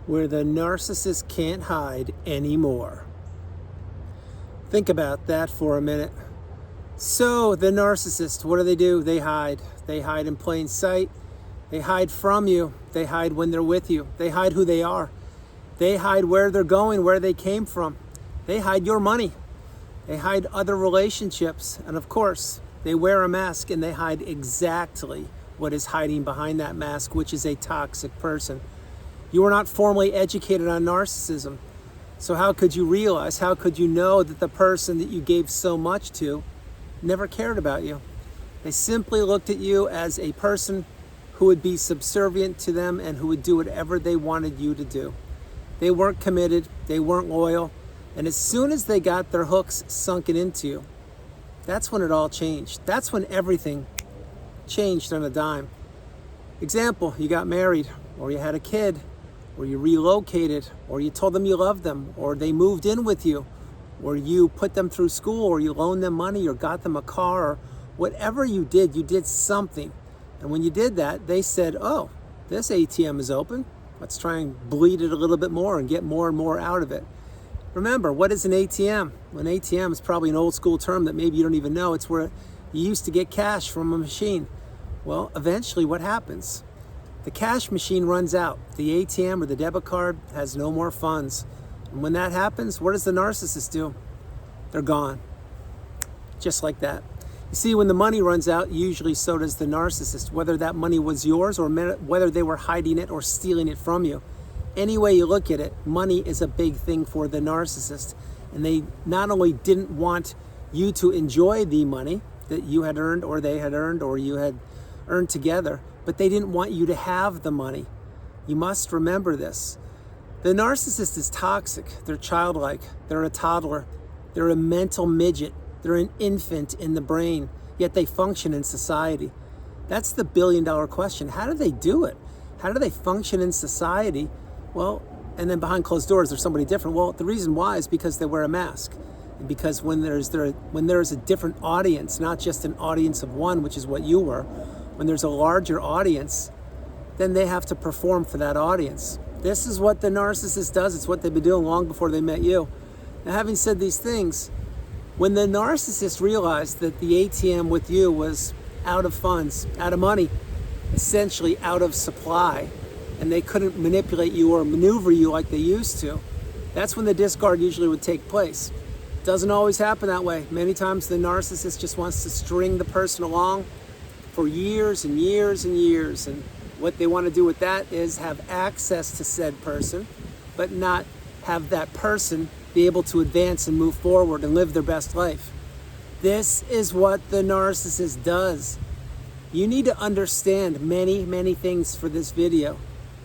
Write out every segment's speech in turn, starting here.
where the narcissist can't hide anymore. Think about that for a minute. So the narcissist, what do? They hide. They hide in plain sight. They hide from you. They hide when they're with you. They hide who they are. They hide where they're going, where they came from. They hide your money. They hide other relationships. And of course, they wear a mask and they hide exactly what is hiding behind that mask, which is a toxic person. You were not formally educated on narcissism. So how could you realize, how could you know that the person that you gave so much to never cared about you? They simply looked at you as a person who would be subservient to them and who would do whatever they wanted you to do. They weren't committed, they weren't loyal, and as soon as they got their hooks sunken into you, that's when it all changed. That's when everything changed on a dime. Example, you got married, or you had a kid, or you relocated, or you told them you loved them, or they moved in with you, or you put them through school, or you loaned them money, or got them a car, or whatever you did something. And when you did that, they said, oh, this ATM is open. Let's try and bleed it a little bit more and get more and more out of it. Remember, what is an ATM? An ATM is probably an old school term that maybe you don't even know. It's where you used to get cash from a machine. Well, eventually what happens? The cash machine runs out. The ATM or the debit card has no more funds. And when that happens, what does the narcissist do? They're gone. Just like that. You see, when the money runs out, usually so does the narcissist, whether that money was yours or whether they were hiding it or stealing it from you. Any way you look at it, money is a big thing for the narcissist. And they not only didn't want you to enjoy the money that you had earned or they had earned or you had earned together, but they didn't want you to have the money. You must remember this. The narcissist is toxic. They're childlike. They're a toddler. They're a mental midget. They're an infant in the brain, yet they function in society. That's the billion-dollar question. How do they do it? How do they function in society? Well, and then behind closed doors, there's somebody different. Well, the reason why is because they wear a mask. And because when there's a different audience, not just an audience of one, which is what you were, when there's a larger audience, then they have to perform for that audience. This is what the narcissist does. It's what they've been doing long before they met you. Now, having said these things, when the narcissist realized that the ATM with you was out of funds, out of money, essentially out of supply, and they couldn't manipulate you or maneuver you like they used to, that's when the discard usually would take place. Doesn't always happen that way. Many times the narcissist just wants to string the person along for years and years and years, and what they want to do with that is have access to said person, but not have that person be able to advance and move forward and live their best life. This is what the narcissist does. You need to understand many things for this video.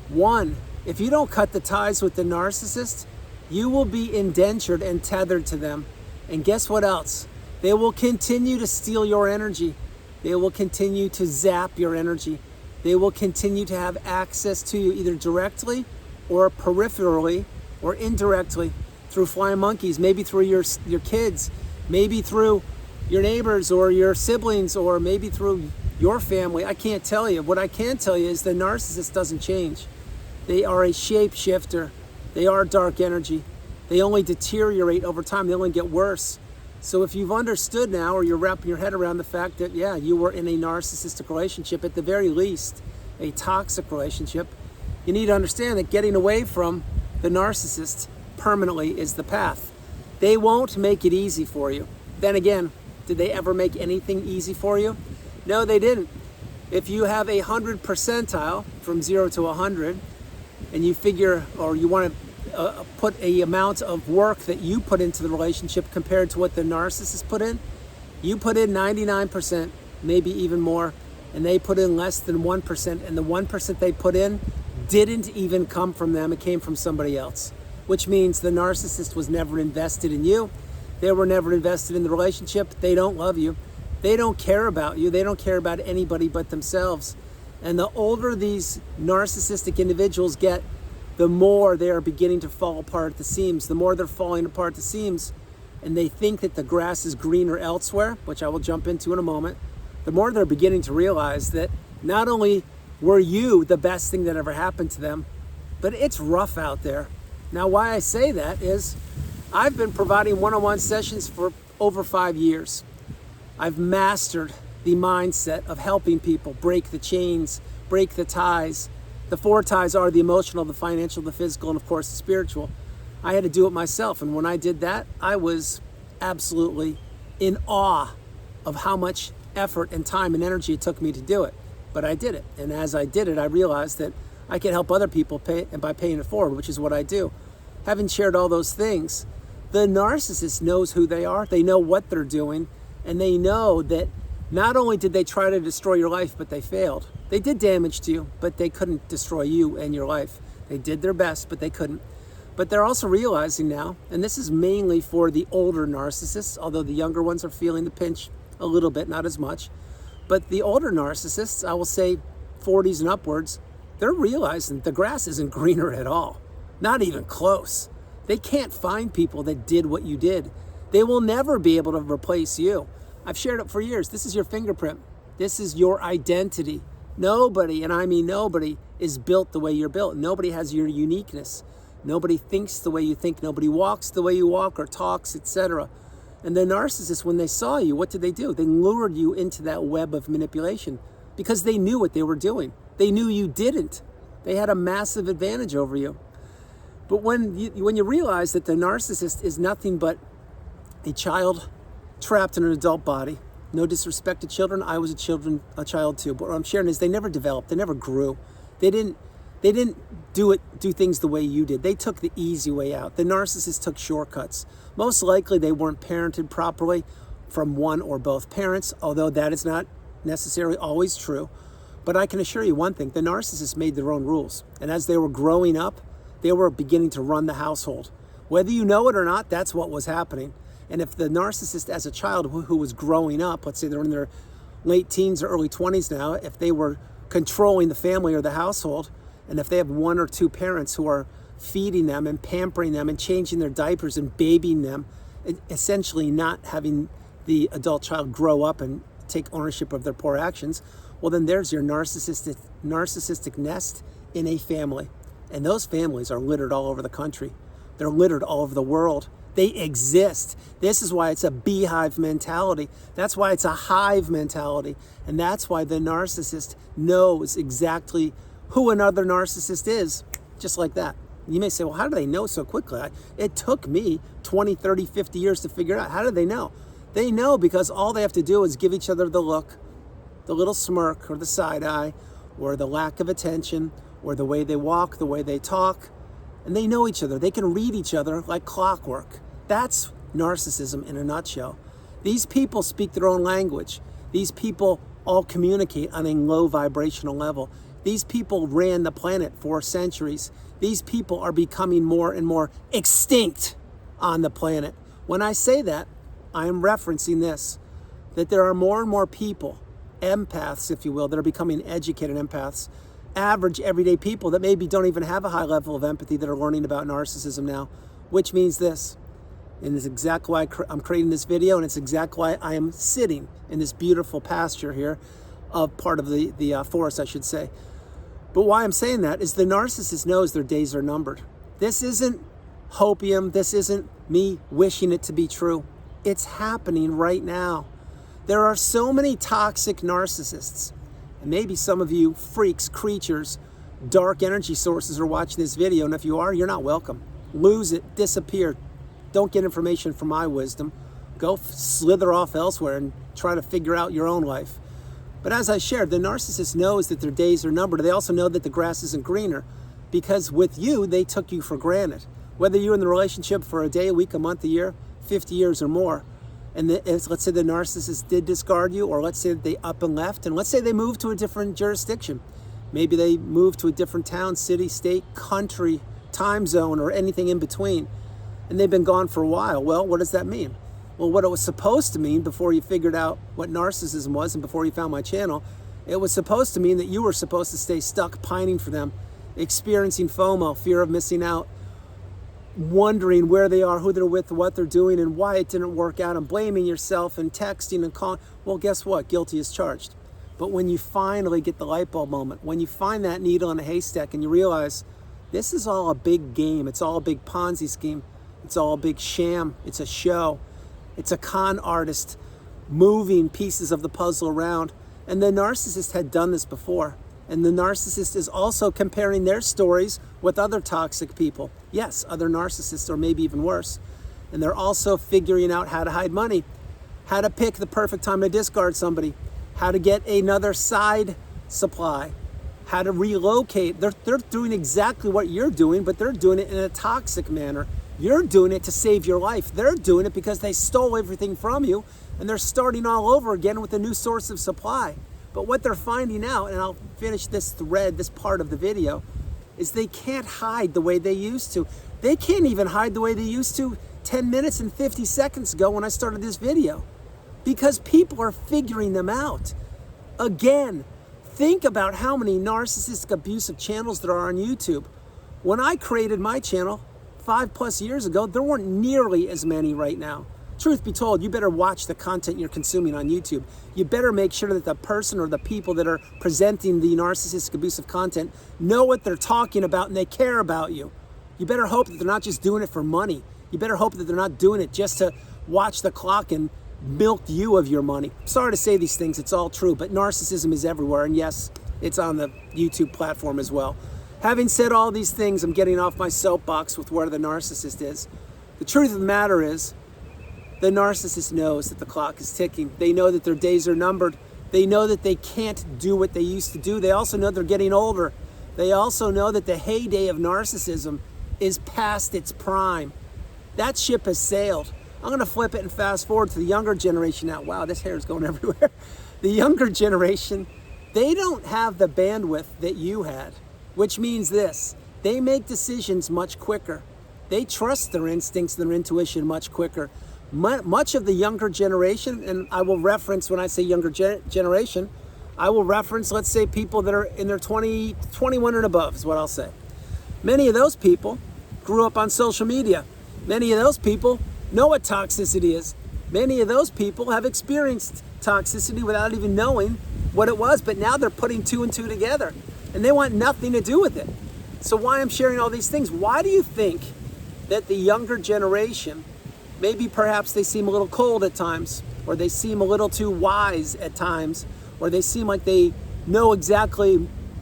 One, if you don't cut the ties with the narcissist, you will be indentured and tethered to them. And guess what else? They will continue to steal your energy. They will continue to zap your energy. They will continue to have access to you either directly or peripherally or indirectly through flying monkeys, maybe through your kids, maybe through your neighbors or your siblings, or maybe through your family. I can't tell you. What I can tell you is the narcissist doesn't change. They are a shapeshifter. They are dark energy. They only deteriorate over time. They only get worse. So if you've understood now, or you're wrapping your head around the fact that, yeah, you were in a narcissistic relationship, at the very least, a toxic relationship, you need to understand that getting away from the narcissist permanently is the path. They won't make it easy for you. Then again, did they ever make anything easy for you? No, they didn't. If you have 100 percentile from 0 to 100, and you figure, or you want to put a amount of work that you put into the relationship compared to what the narcissist put in, you put in 99%, maybe even more, and they put in less than 1%, and the 1% they put in didn't even come from them. It came from somebody else, which means the narcissist was never invested in you. They were never invested in the relationship. They don't love you. They don't care about you. They don't care about anybody but themselves. And the older these narcissistic individuals get, the more they are beginning to fall apart at the seams. The more they're falling apart at the seams, and they think that the grass is greener elsewhere, which I will jump into in a moment, the more they're beginning to realize that not only were you the best thing that ever happened to them, but it's rough out there. Now, why I say that is I've been providing one-on-one sessions for over 5 years. I've mastered the mindset of helping people break the chains, break the ties. The 4 ties are the emotional, the financial, the physical, and of course the spiritual. I had to do it myself, and when I did that, I was absolutely in awe of how much effort and time and energy it took me to do it. But I did it, and as I did it, I realized that I could help other people pay, and by paying it forward, which is what I do. Having shared all those things, the narcissist knows who they are, they know what they're doing, and they know that not only did they try to destroy your life, but they failed. They did damage to you, but they couldn't destroy you and your life. They did their best, but they couldn't. But they're also realizing now, and this is mainly for the older narcissists, although the younger ones are feeling the pinch a little bit, not as much. But the older narcissists, I will say 40s and upwards, they're realizing the grass isn't greener at all. Not even close. They can't find people that did what you did. They will never be able to replace you. I've shared it for years. This is your fingerprint. This is your identity. Nobody, and I mean nobody, is built the way you're built. Nobody has your uniqueness. Nobody thinks the way you think. Nobody walks the way you walk or talks, etc. And the narcissists, when they saw you, what did they do? They lured you into that web of manipulation because they knew what they were doing. They knew you didn't. They had a massive advantage over you. But when you realize that the narcissist is nothing but a child trapped in an adult body, no disrespect to children, I was a child too, but what I'm sharing is they never developed, they never grew. They didn't do things the way you did. They took the easy way out. The narcissist took shortcuts. Most likely they weren't parented properly from one or both parents, although that is not necessarily always true. But I can assure you one thing, the narcissists made their own rules. And as they were growing up, they were beginning to run the household. Whether you know it or not, that's what was happening. And if the narcissist as a child who was growing up, let's say they're in their late teens or early 20s now, if they were controlling the family or the household, and if they have 1 or 2 parents who are feeding them and pampering them and changing their diapers and babying them, essentially not having the adult child grow up and take ownership of their poor actions, well then there's your narcissistic nest in a family. And those families are littered all over the country. They're littered all over the world. They exist. This is why it's a beehive mentality. That's why it's a hive mentality. And that's why the narcissist knows exactly who another narcissist is, just like that. You may say, well, how do they know so quickly? It took me 20, 30, 50 years to figure out. How do they know? They know because all they have to do is give each other the look, the little smirk or the side eye, or the lack of attention, or the way they walk, the way they talk, and they know each other. They can read each other like clockwork. That's narcissism in a nutshell. These people speak their own language. These people all communicate on a low vibrational level. These people ran the planet for centuries. These people are becoming more and more extinct on the planet. When I say that, I am referencing this, that there are more and more people, empaths, if you will, that are becoming educated empaths, average everyday people that maybe don't even have a high level of empathy that are learning about narcissism now, which means this, and it's exactly why I'm creating this video, and it's exactly why I am sitting in this beautiful pasture here, of part of the forest, I should say. But why I'm saying that is the narcissist knows their days are numbered. This isn't hopium. This isn't me wishing it to be true. It's happening right now. There are so many toxic narcissists. And maybe some of you freaks, creatures, dark energy sources are watching this video. And if you are, you're not welcome. Lose it, disappear. Don't get information from my wisdom. Go slither off elsewhere and try to figure out your own life. But as I shared, the narcissist knows that their days are numbered. They also know that the grass isn't greener because with you, they took you for granted. Whether you're in the relationship for a day, a week, a month, a year, 50 years or more, and let's say the narcissist did discard you, or let's say that they up and left, and let's say they moved to a different jurisdiction. Maybe they moved to a different town, city, state, country, time zone, or anything in between, and they've been gone for a while. Well, what does that mean? Well, what it was supposed to mean before you figured out what narcissism was and before you found my channel, it was supposed to mean that you were supposed to stay stuck pining for them, experiencing FOMO, fear of missing out, wondering where they are, who they're with, what they're doing, and why it didn't work out, and blaming yourself and texting and calling. Well, guess what? Guilty as charged. But when you finally get the light bulb moment, when you find that needle in a haystack and you realize This is all a big game. It's all a big Ponzi scheme. It's all a big sham. It's a show. It's a con artist moving pieces of the puzzle around. And the narcissist had done this before. And the narcissist is also comparing their stories with other toxic people. Yes, other narcissists, or maybe even worse. And they're also figuring out how to hide money, how to pick the perfect time to discard somebody, how to get another side supply, how to relocate. They're doing exactly what you're doing, but they're doing it in a toxic manner. You're doing it to save your life. They're doing it because they stole everything from you, and they're starting all over again with a new source of supply. But what they're finding out, and I'll finish this thread, this part of the video, is they can't hide the way they used to. They can't even hide the way they used to 10 minutes and 50 seconds ago when I started this video, because people are figuring them out. Again, think about how many narcissistic abusive channels there are on YouTube. When I created my channel 5+ years ago, there weren't nearly as many right now. Truth be told, you better watch the content you're consuming on YouTube. You better make sure that the person or the people that are presenting the narcissistic abusive content know what they're talking about and they care about you. You better hope that they're not just doing it for money. You better hope that they're not doing it just to watch the clock and milk you of your money. Sorry to say these things, it's all true, but narcissism is everywhere, and yes, it's on the YouTube platform as well. Having said all these things, I'm getting off my soapbox with where the narcissist is. The truth of the matter is, the narcissist knows that the clock is ticking. They know that their days are numbered. They know that they can't do what they used to do. They also know they're getting older. They also know that the heyday of narcissism is past its prime. That ship has sailed. I'm going to flip it and fast forward to the younger generation now. Wow, this hair is going everywhere. The younger generation, they don't have the bandwidth that you had, which means this: they make decisions much quicker. They trust their instincts, their intuition much quicker. Much of the younger generation, and I will reference, when I say younger generation, I will reference, let's say, people that are in their 21 and above is what I'll say. Many of those people grew up on social media. Many of those people know what toxicity is. Many of those people have experienced toxicity without even knowing what it was, but now they're putting two and two together, and they want nothing to do with it. So why I'm sharing all these things? Why do you think that the younger generation, maybe perhaps they seem a little cold at times, or they seem a little too wise at times, or they seem like they know exactly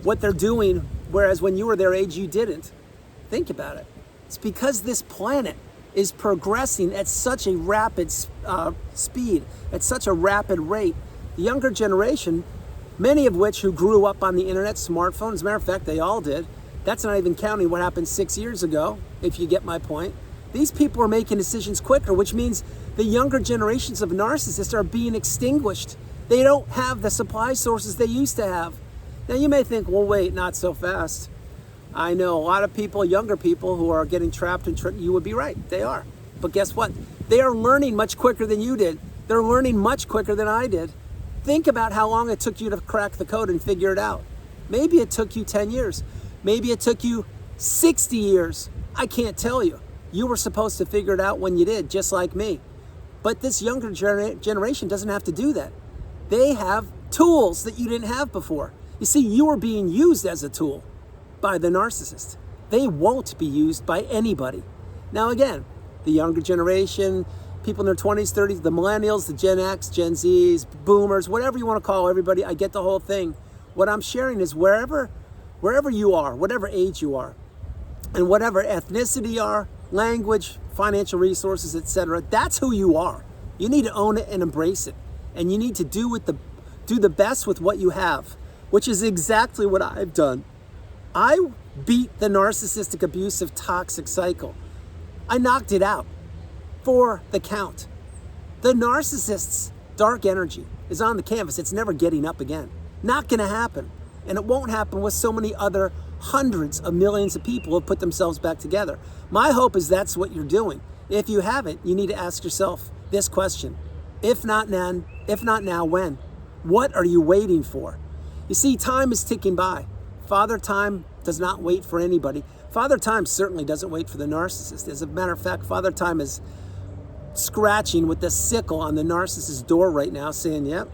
what they're doing, whereas when you were their age, you didn't? Think about it. It's because this planet is progressing at such a rapid speed, at such a rapid rate. The younger generation, many of which who grew up on the internet, smartphones, as a matter of fact, they all did. That's not even counting what happened 6 years ago, if you get my point. These people are making decisions quicker, which means the younger generations of narcissists are being extinguished. They don't have the supply sources they used to have. Now you may think, well, wait, not so fast. I know a lot of people, younger people, who are getting trapped and you would be right, they are. But guess what? They are learning much quicker than you did. They're learning much quicker than I did. Think about how long it took you to crack the code and figure it out. Maybe it took you 10 years. Maybe it took you 60 years. I can't tell you. You were supposed to figure it out when you did, just like me. But this younger generation doesn't have to do that. They have tools that you didn't have before. You see, you are being used as a tool by the narcissist. They won't be used by anybody. Now again, the younger generation, people in their 20s, 30s, the millennials, the Gen X, Gen Zs, boomers, whatever you want to call everybody, I get the whole thing. What I'm sharing is wherever you are, whatever age you are, and whatever ethnicity you are, language, financial resources, etc., that's who you are. You need to own it and embrace it. And you need to do the best with what you have, which is exactly what I've done. I beat the narcissistic, abusive, toxic cycle. I knocked it out for the count. The narcissist's dark energy is on the canvas. It's never getting up again. Not going to happen. And it won't happen with so many other hundreds of millions of people who have put themselves back together. My hope is that's what you're doing. If you haven't, you need to ask yourself this question. If not now, when? What are you waiting for? You see, time is ticking by. Father Time does not wait for anybody. Father Time certainly doesn't wait for the narcissist. As a matter of fact, Father Time is scratching with the sickle on the narcissist's door right now, saying, yep,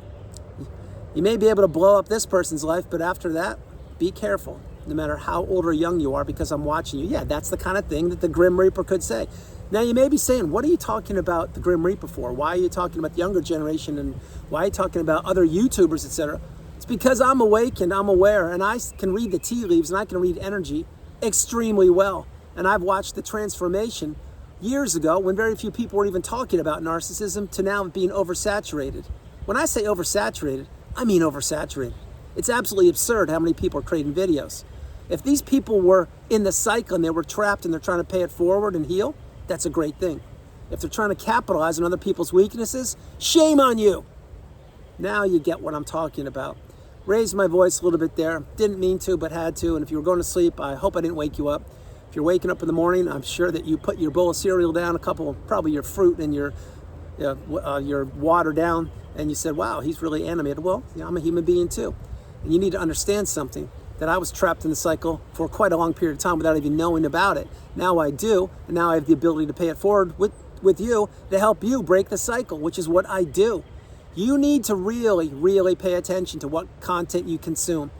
you may be able to blow up this person's life, but after that, be careful. no matter how old or young you are, because I'm watching you. Yeah, that's the kind of thing that the Grim Reaper could say. Now you may be saying, what are you talking about the Grim Reaper for? Why are you talking about the younger generation, and why are you talking about other YouTubers, etc.? It's because I'm awake and I'm aware, and I can read the tea leaves and I can read energy extremely well. And I've watched the transformation years ago when very few people were even talking about narcissism to now being oversaturated. When I say oversaturated, I mean oversaturated. It's absolutely absurd how many people are creating videos. If these people were in the cycle and they were trapped and they're trying to pay it forward and heal, that's a great thing. If they're trying to capitalize on other people's weaknesses, shame on you. Now you get what I'm talking about. Raised my voice a little bit there. Didn't mean to, but had to. And if you were going to sleep, I hope I didn't wake you up. If you're waking up in the morning, I'm sure that you put your bowl of cereal down, a couple of probably your fruit and your water down, and you said, wow, he's really animated. Well, I'm a human being too. And you need to understand something, that I was trapped in the cycle for quite a long period of time without even knowing about it. Now I do, and now I have the ability to pay it forward with you to help you break the cycle, which is what I do. You need to really, really pay attention to what content you consume.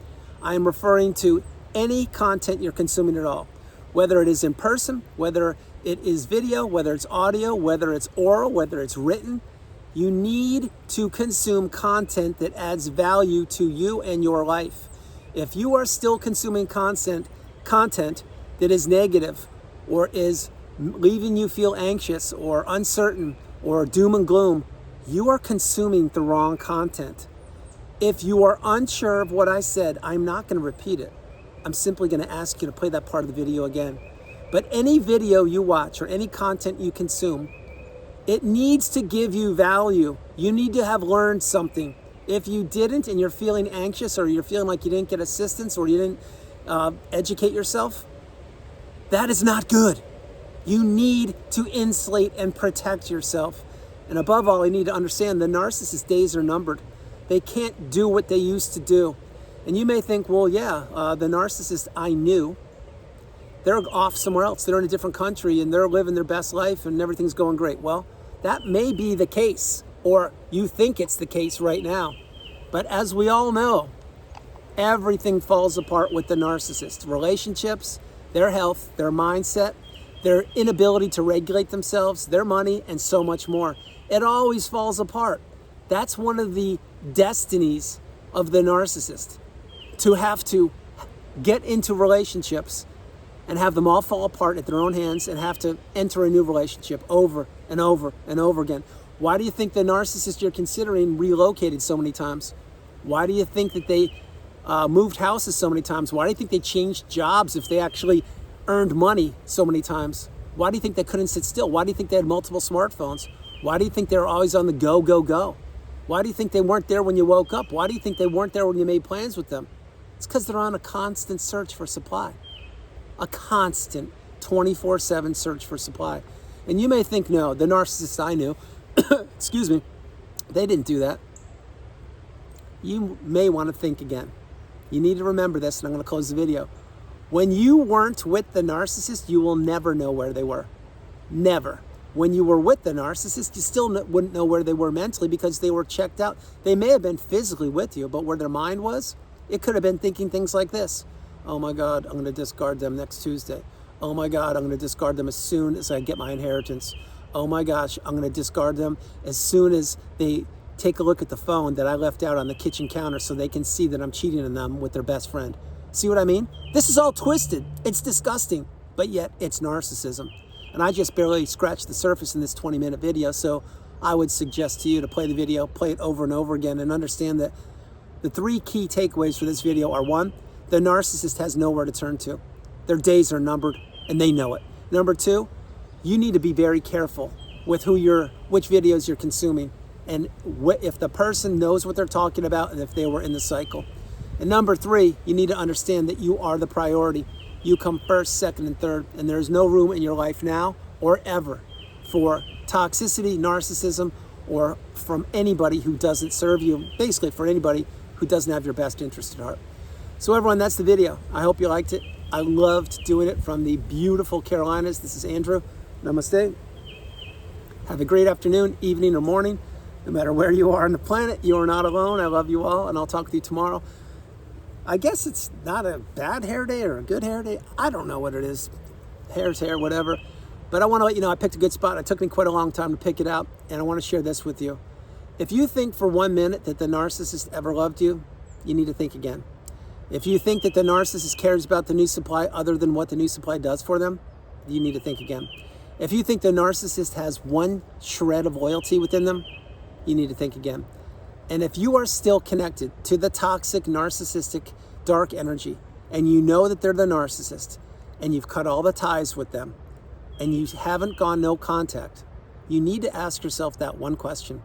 I am referring to any content you're consuming at all, whether it is in person, whether it is video, whether it's audio, whether it's oral, whether it's written. You need to consume content that adds value to you and your life. If you are still consuming content that is negative or is leaving you feel anxious or uncertain or doom and gloom, you are consuming the wrong content. If you are unsure of what I said, I'm not going to repeat it. I'm simply going to ask you to play that part of the video again. But any video you watch or any content you consume, it needs to give you value. You need to have learned something. If you didn't and you're feeling anxious or you're feeling like you didn't get assistance or you didn't educate yourself, that is not good. You need to insulate and protect yourself. And above all, you need to understand the narcissist days are numbered. They can't do what they used to do. And you may think, well, yeah, the narcissist I knew, they're off somewhere else. They're in a different country and they're living their best life and everything's going great. Well, that may be the case, or you think it's the case right now. But as we all know, everything falls apart with the narcissist. Relationships, their health, their mindset, their inability to regulate themselves, their money, and so much more. It always falls apart. That's one of the destinies of the narcissist, to have to get into relationships and have them all fall apart at their own hands and have to enter a new relationship over and over and over again. Why do you think the narcissist you're considering relocated so many times? Why do you think that they moved houses so many times? Why do you think they changed jobs if they actually earned money so many times? Why do you think they couldn't sit still? Why do you think they had multiple smartphones? Why do you think they were always on the go, go, go? Why do you think they weren't there when you woke up? Why do you think they weren't there when you made plans with them? It's because they're on a constant search for supply. A constant 24/7 search for supply. And you may think, no, the narcissists I knew, excuse me, they didn't do that. You may want to think again. You need to remember this, and I'm going to close the video. When you weren't with the narcissist, you will never know where they were. Never. When you were with the narcissist, you still wouldn't know where they were mentally because they were checked out. They may have been physically with you, but where their mind was, it could have been thinking things like this. Oh my God, I'm going to discard them next Tuesday. Oh my God, I'm going to discard them as soon as I get my inheritance. Oh my gosh, I'm going to discard them as soon as they take a look at the phone that I left out on the kitchen counter so they can see that I'm cheating on them with their best friend. See what I mean? This is all twisted. It's disgusting, but yet it's narcissism. And I just barely scratched the surface in this 20-minute video, so I would suggest to you to play the video, play it over and over again, and understand that the three key takeaways for this video are: one, the narcissist has nowhere to turn to. Their days are numbered, and they know it. Number two, you need to be very careful with which videos you're consuming, and if the person knows what they're talking about, and if they were in the cycle. And number three, you need to understand that you are the priority. You come first, second, and third, and there's no room in your life now or ever for toxicity, narcissism, or from anybody who doesn't serve you, basically for anybody who doesn't have your best interest at heart. So everyone, that's the video. I hope you liked it. I loved doing it from the beautiful Carolinas. This is Andrew. Namaste. Have a great afternoon, evening, or morning. No matter where you are on the planet, you are not alone. I love you all, and I'll talk with you tomorrow. I guess it's not a bad hair day or a good hair day. I don't know what it is. Hair's hair, whatever. But I want to let you know I picked a good spot. It took me quite a long time to pick it out, and I want to share this with you. If you think for 1 minute that the narcissist ever loved you, you need to think again. If you think that the narcissist cares about the new supply other than what the new supply does for them, you need to think again. If you think the narcissist has one shred of loyalty within them, you need to think again. And if you are still connected to the toxic, narcissistic, dark energy, and you know that they're the narcissist, and you've cut all the ties with them, and you haven't gone no contact, you need to ask yourself that one question.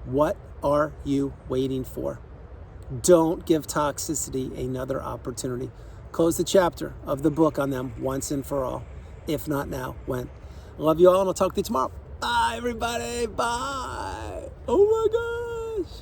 What are you waiting for? Don't give toxicity another opportunity. Close the chapter of the book on them once and for all. If not now, when? Love you all, and I'll talk to you tomorrow. Bye, everybody. Bye. Oh my gosh.